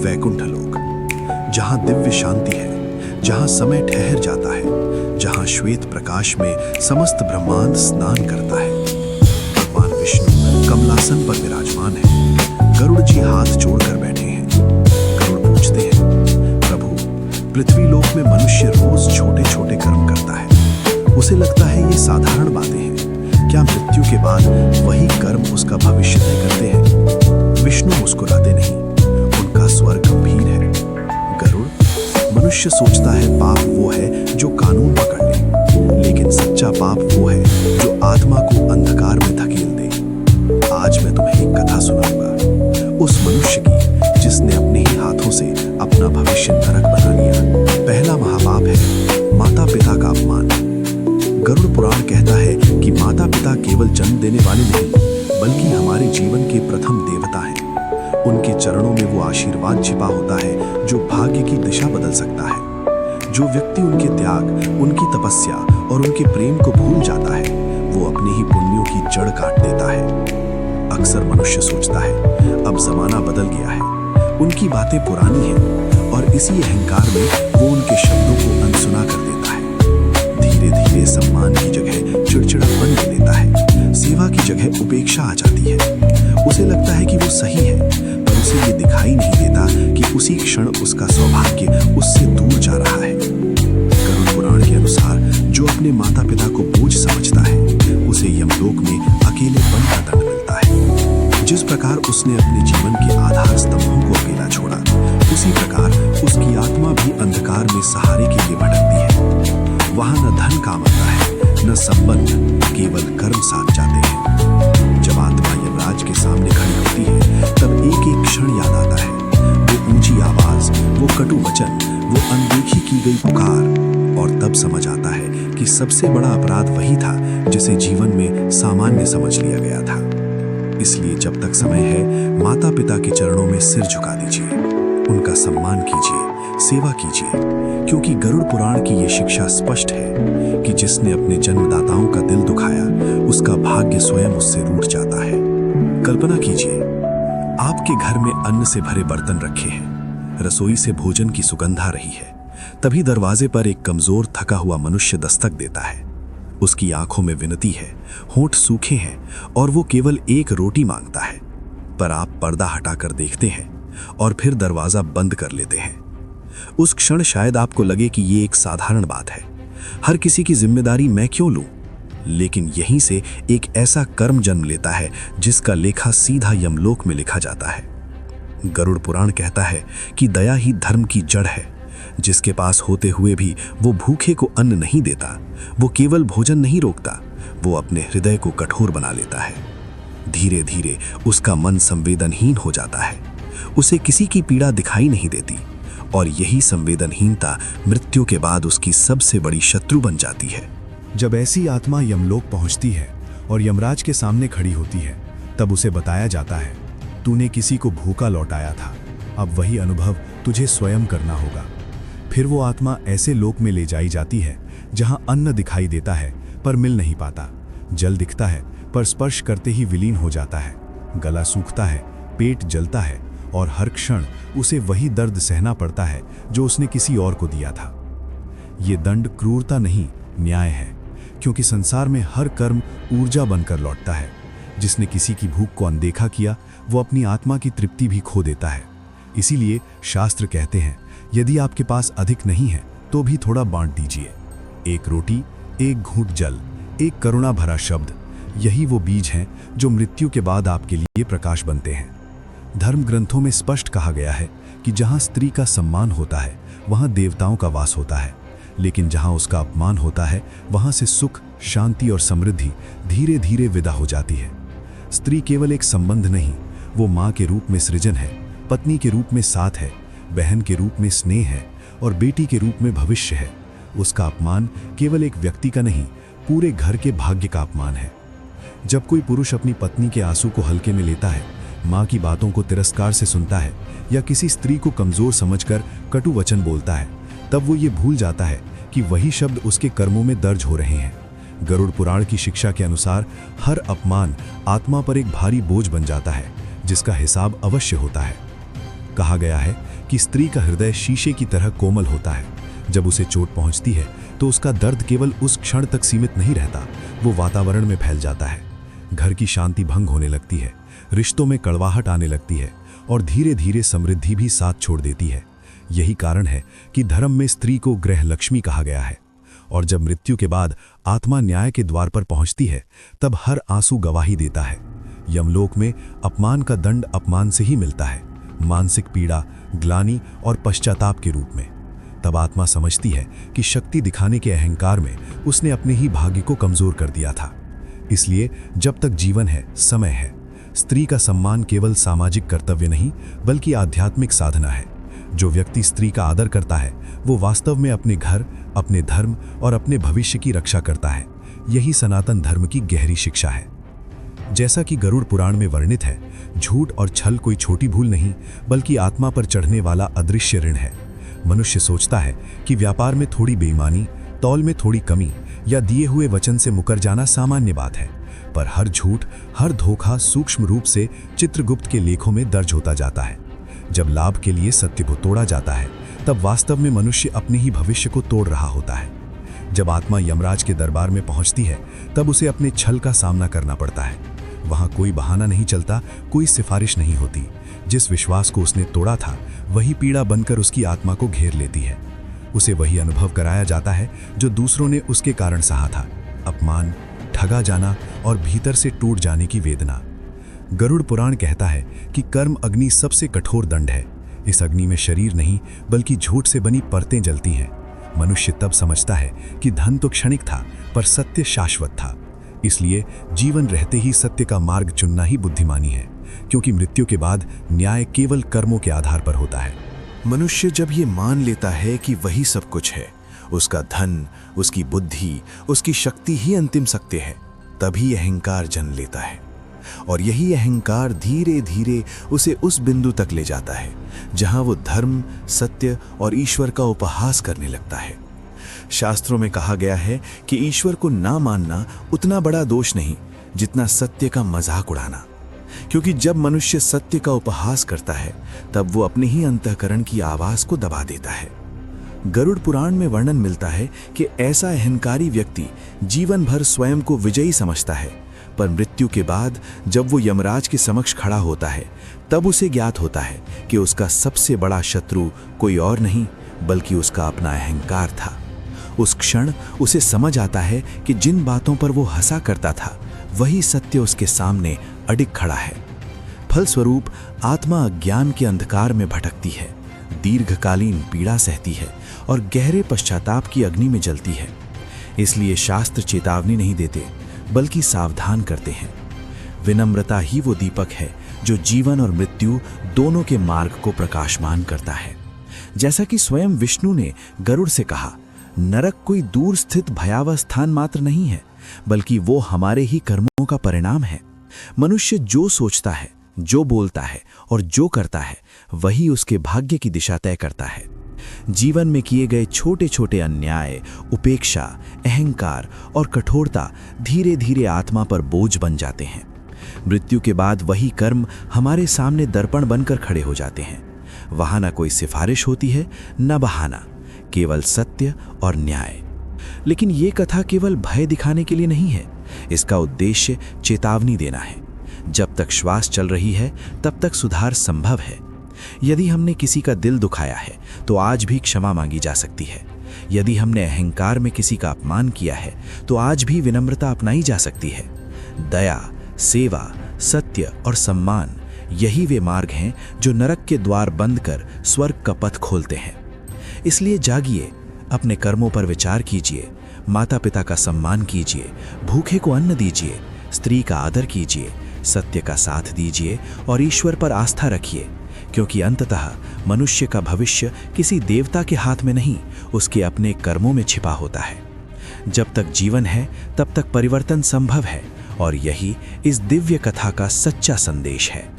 वैकुंठ लोक, जहां दिव्य शांति है, जहां समय ठहर जाता है, जहां श्वेत प्रकाश में समस्त ब्रह्मांड स्नान करता है। भगवान विष्णु कमलासन पर विराजमान है। गरुड़ जी हाथ जोड़कर बैठे हैं। गरुड़ पूछते हैं, प्रभु, पृथ्वी लोक में मनुष्य रोज छोटे छोटे कर्म करता है। उसे लगता है ये साधारण बातें हैं। क्या मृत्यु के बाद वही कर्म उसका भविष्य तय करते हैं? विष्णु मुस्कुराते नहीं, उनका स्वर गंभीर है। गरुड़, मनुष्य सोचता है पाप वो है जो कानून पकड़ ले, लेकिन सच्चा पाप वो है जो आत्मा को अंधकार में धकेल दे। आज मैं तुम्हें एक कथा सुनाऊंगा, उस मनुष्य की जिसने अपने ही हाथों से अपना भविष्य नरक बना लिया। पहला महापाप है माता पिता का अपमान। गरुड़ पुराण कहता है कि माता पिता केवल जन्म देने वाले नहीं, बल्कि हमारे जीवन के प्रथम देवता हैं। उनके चरणों में वो आशीर्वाद छिपा होता है जो भाग्य की दिशा बदल सकता है। जो व्यक्ति उनके त्याग, उनकी तपस्या और उनके प्रेम को भूल जाता है, वो अपने ही पुण्यों की जड़ काट देता है। अक्सर मनुष्य सोचता है अब जमाना बदल गया है, उनकी बातें पुरानी हैं, और इसी अहंकार में वो उनके शब्दों को अनसुना कर देता है। धीरे धीरे सम्मान की जगह चिड़चिड़ापन ले लेता है। सेवा की जगह उपेक्षा आ जाती है। उसे लगता है कि वो सही है, पर उसे ये दिखाई नहीं देता कि उसी क्षण उसका सौभाग्य उससे दूर जा रहा है। गरुड़ पुराण के अनुसार जो अपने माता पिता को बोझ समझता है, उसे यमलोक में अकेलेपन का दंड मिलता है। जिस प्रकार उसने अपने जीवन के आधार स्तंभों को अकेला छोड़ा, उसी प्रकार उसकी आत्मा भी अंधकार में सहारे के लिए भटकती है। वहां न धन काम आता है, न संबंध, केवल कर्म साथ जाते हैं। जब आत्मा यमराज के सामने खड़ी होती है, तब एक एक क्षण याद आता है। वो ऊंची आवाज, वो कटु वचन, वो अनदेखी की गई पुकार, और तब समझ आता है कि सबसे बड़ा अपराध वही था जिसे जीवन में सामान्य समझ लिया गया था। इसलिए जब तक समय है, माता पिता के चरणों में सिर झुका दीजिए, उनका सम्मान कीजिए, सेवा कीजिए, क्योंकि गरुड़ पुराण की ये शिक्षा स्पष्ट है कि जिसने अपने जन्मदाताओं का दिल दुखाया, उसका भाग्य स्वयं उससे रूठ जाता है। कल्पना कीजिए, आपके घर में अन्न से भरे बर्तन रखे हैं, रसोई से भोजन की सुगंध आ रही है। तभी दरवाजे पर एक कमजोर थका हुआ मनुष्य दस्तक देता है। उसकी आंखों में विनती है, होंठ सूखे हैं, और वो केवल एक रोटी मांगता है। पर आप पर्दा हटाकर देखते हैं और फिर दरवाजा बंद कर लेते हैं। उस क्षण शायद आपको लगे कि ये एक साधारण बात है, हर किसी की जिम्मेदारी मैं क्यों लूं? लेकिन यहीं से एक ऐसा कर्म जन्म लेता है जिसका लेखा सीधा यमलोक में लिखा जाता है। गरुड़ पुराण कहता है कि दया ही धर्म की जड़ है। जिसके पास होते हुए भी वो भूखे को अन्न नहीं देता, वो केवल भोजन नहीं रोकता, वो अपने हृदय को कठोर बना लेता है। धीरे धीरे उसका मन संवेदनहीन हो जाता है, उसे किसी की पीड़ा दिखाई नहीं देती, और यही संवेदनहीनता मृत्यु के बाद उसकी सबसे बड़ी शत्रु बन जाती है। जब ऐसी आत्मा यमलोक पहुंचती है और यमराज के सामने खड़ी होती है, तब उसे बताया जाता है, तूने किसी को भूखा लौटाया था, अब वही अनुभव तुझे स्वयं करना होगा। फिर वो आत्मा ऐसे लोक में ले जाई जाती है जहां अन्न दिखाई देता है पर मिल नहीं पाता, जल दिखता है पर स्पर्श करते ही विलीन हो जाता है, गला सूखता है, पेट जलता है, और हर क्षण उसे वही दर्द सहना पड़ता है जो उसने किसी और को दिया था। ये दंड क्रूरता नहीं, न्याय है, क्योंकि संसार में हर कर्म ऊर्जा बनकर लौटता है। जिसने किसी की भूख को अनदेखा किया, वो अपनी आत्मा की तृप्ति भी खो देता है। इसीलिए शास्त्र कहते हैं, यदि आपके पास अधिक नहीं है तो भी थोड़ा बांट दीजिए। एक रोटी, एक घूंट जल, एक करुणा भरा शब्द, यही वो बीज हैं जो मृत्यु के बाद आपके लिए प्रकाश बनते हैं। धर्म ग्रंथों में स्पष्ट कहा गया है कि जहां स्त्री का सम्मान होता है, वहां देवताओं का वास होता है, लेकिन जहां उसका अपमान होता है, वहां से सुख, शांति और समृद्धि धीरे धीरे विदा हो जाती है। स्त्री केवल एक संबंध नहीं, वो माँ के रूप में सृजन है, पत्नी के रूप में साथ है, बहन के रूप में स्नेह है, और बेटी के रूप में भविष्य है। उसका अपमान केवल एक व्यक्ति का नहीं, पूरे घर के भाग्य का अपमान है। जब कोई पुरुष अपनी पत्नी के आंसू को हल्के में लेता है, माँ की बातों को तिरस्कार से सुनता है, या किसी स्त्री को कमजोर समझकर कटु वचन बोलता है, तब वो ये भूल जाता है कि वही शब्द उसके कर्मों में दर्ज हो रहे हैं। गरुड़ पुराण की शिक्षा के अनुसार हर अपमान आत्मा पर एक भारी बोझ बन जाता है, जिसका हिसाब अवश्य होता है। कहा गया है कि स्त्री का हृदय शीशे की तरह कोमल होता है। जब उसे चोट पहुंचती है तो उसका दर्द केवल उस क्षण तक सीमित नहीं रहता, वो वातावरण में फैल जाता है। घर की शांति भंग होने लगती है, रिश्तों में कड़वाहट आने लगती है और धीरे धीरे समृद्धि भी साथ छोड़ देती है। यही कारण है कि धर्म में स्त्री को गृह लक्ष्मी कहा गया है। और जब मृत्यु के बाद आत्मा न्याय के द्वार पर पहुंचती है, तब हर आंसू गवाही देता है। यमलोक में अपमान का दंड अपमान से ही मिलता है, मानसिक पीड़ा, ग्लानि और पश्चाताप के रूप में। तब आत्मा समझती है कि शक्ति दिखाने के अहंकार में उसने अपने ही भाग्य को कमजोर कर दिया था। इसलिए जब तक जीवन है, समय है। स्त्री का सम्मान केवल सामाजिक कर्तव्य नहीं, बल्कि आध्यात्मिक साधना है। जो व्यक्ति स्त्री का आदर करता है, वो वास्तव में अपने घर, अपने धर्म और अपने भविष्य की रक्षा करता है। यही सनातन धर्म की गहरी शिक्षा है। जैसा कि गरुड़ पुराण में वर्णित है, झूठ और छल कोई छोटी भूल नहीं, बल्कि आत्मा पर चढ़ने वाला अदृश्य ऋण है। मनुष्य सोचता है कि व्यापार में थोड़ी बेईमानी, तौल में थोड़ी कमी या दिए हुए वचन से मुकर जाना सामान्य बात है, पर हर झूठ, हर धोखा सूक्ष्म रूप से चित्रगुप्त के लेखों में दर्ज होता जाता है। जब लाभ के लिए सत्य को तोड़ा जाता है, तब वास्तव में मनुष्य अपने ही भविष्य को तोड़ रहा होता है। जब आत्मा यमराज के दरबार में पहुंचती है, तब उसे अपने छल का सामना करना पड़ता है। वहां कोई बहाना नहीं चलता, कोई सिफारिश नहीं होती। जिस विश्वास को उसने तोड़ा था, वही पीड़ा बनकर उसकी आत्मा को घेर लेती है। उसे वही अनुभव कराया जाता है जो दूसरों ने उसके कारण सहा था: अपमान, ठगा जाना और भीतर से टूट जाने की वेदना। गरुड़ पुराण कहता है कि कर्म अग्नि सबसे कठोर दंड है। इस अग्नि में शरीर नहीं, बल्कि झूठ से बनी परतें जलती हैं। मनुष्य तब समझता है कि धन तो क्षणिक था, पर सत्य शाश्वत था। इसलिए जीवन रहते ही सत्य का मार्ग चुनना ही बुद्धिमानी है, क्योंकि मृत्यु के बाद न्याय केवल कर्मों के आधार पर होता है। मनुष्य जब ये मान लेता है कि वही सब कुछ है, उसका धन, उसकी बुद्धि, उसकी शक्ति ही अंतिम सत्य है, तभी अहंकार जन्म लेता है। और यही अहंकार धीरे धीरे उसे उस बिंदु तक ले जाता है जहां वो धर्म, सत्य और ईश्वर का उपहास करने लगता है। शास्त्रों में कहा गया है कि ईश्वर को ना मानना उतना बड़ा दोष नहीं जितना सत्य का मजाक उड़ाना, क्योंकि जब मनुष्य सत्य का उपहास करता है, तब वो अपने ही अंतःकरण की आवाज को दबा देता है। गरुड़ पुराण में वर्णन मिलता है कि ऐसा अहंकारी व्यक्ति जीवन भर स्वयं को विजयी समझता है, पर मृत्यु के बाद जब वो यमराज के समक्ष खड़ा होता है, तब उसे ज्ञात होता है कि उसका सबसे बड़ा शत्रु कोई और नहीं, बल्कि उसका अपना अहंकार था। उस क्षण उसे समझ आता है कि जिन बातों पर वो हंसा करता था, वही सत्य उसके सामने अडिग खड़ा है। फलस्वरूप आत्मा अज्ञान के अंधकार में भटकती है, दीर्घकालीन पीड़ा सहती है और गहरे पश्चाताप की अग्नि में जलती है। इसलिए शास्त्र चेतावनी नहीं देते, बल्कि सावधान करते हैं। विनम्रता ही वो दीपक है जो जीवन और मृत्यु दोनों के मार्ग को प्रकाशमान करता है। जैसा कि स्वयं विष्णु ने गरुड़ से कहा, नरक कोई दूर स्थित भयावह स्थान मात्र नहीं है, बल्कि वो हमारे ही कर्मों का परिणाम है। मनुष्य जो सोचता है, जो बोलता है और जो करता है, वही उसके भाग्य की दिशा तय करता है। जीवन में किए गए छोटे छोटे अन्याय, उपेक्षा, अहंकार और कठोरता धीरे धीरे आत्मा पर बोझ बन जाते हैं। मृत्यु के बाद वही कर्म हमारे सामने दर्पण बनकर खड़े हो जाते हैं। वहां न कोई सिफारिश होती है, न बहाना, केवल सत्य और न्याय। लेकिन ये कथा केवल भय दिखाने के लिए नहीं है, इसका उद्देश्य चेतावनी देना है। जब तक श्वास चल रही है, तब तक सुधार संभव है। यदि हमने किसी का दिल दुखाया है, तो आज भी क्षमा मांगी जा सकती है। यदि हमने अहंकार में किसी का अपमान किया है, तो आज भी विनम्रता अपनाई जा सकती है। दया, सेवा, सत्य और सम्मान, यही वे मार्ग हैं जो नरक के द्वार बंद कर स्वर्ग का पथ खोलते हैं। इसलिए जागिए, अपने कर्मों पर विचार कीजिए, माता पिता का सम्मान कीजिए, भूखे को अन्न दीजिए, स्त्री का आदर कीजिए, सत्य का साथ दीजिए और ईश्वर पर आस्था रखिए, क्योंकि अंततः मनुष्य का भविष्य किसी देवता के हाथ में नहीं, उसके अपने कर्मों में छिपा होता है। जब तक जीवन है, तब तक परिवर्तन संभव है, और यही इस दिव्य कथा का सच्चा संदेश है।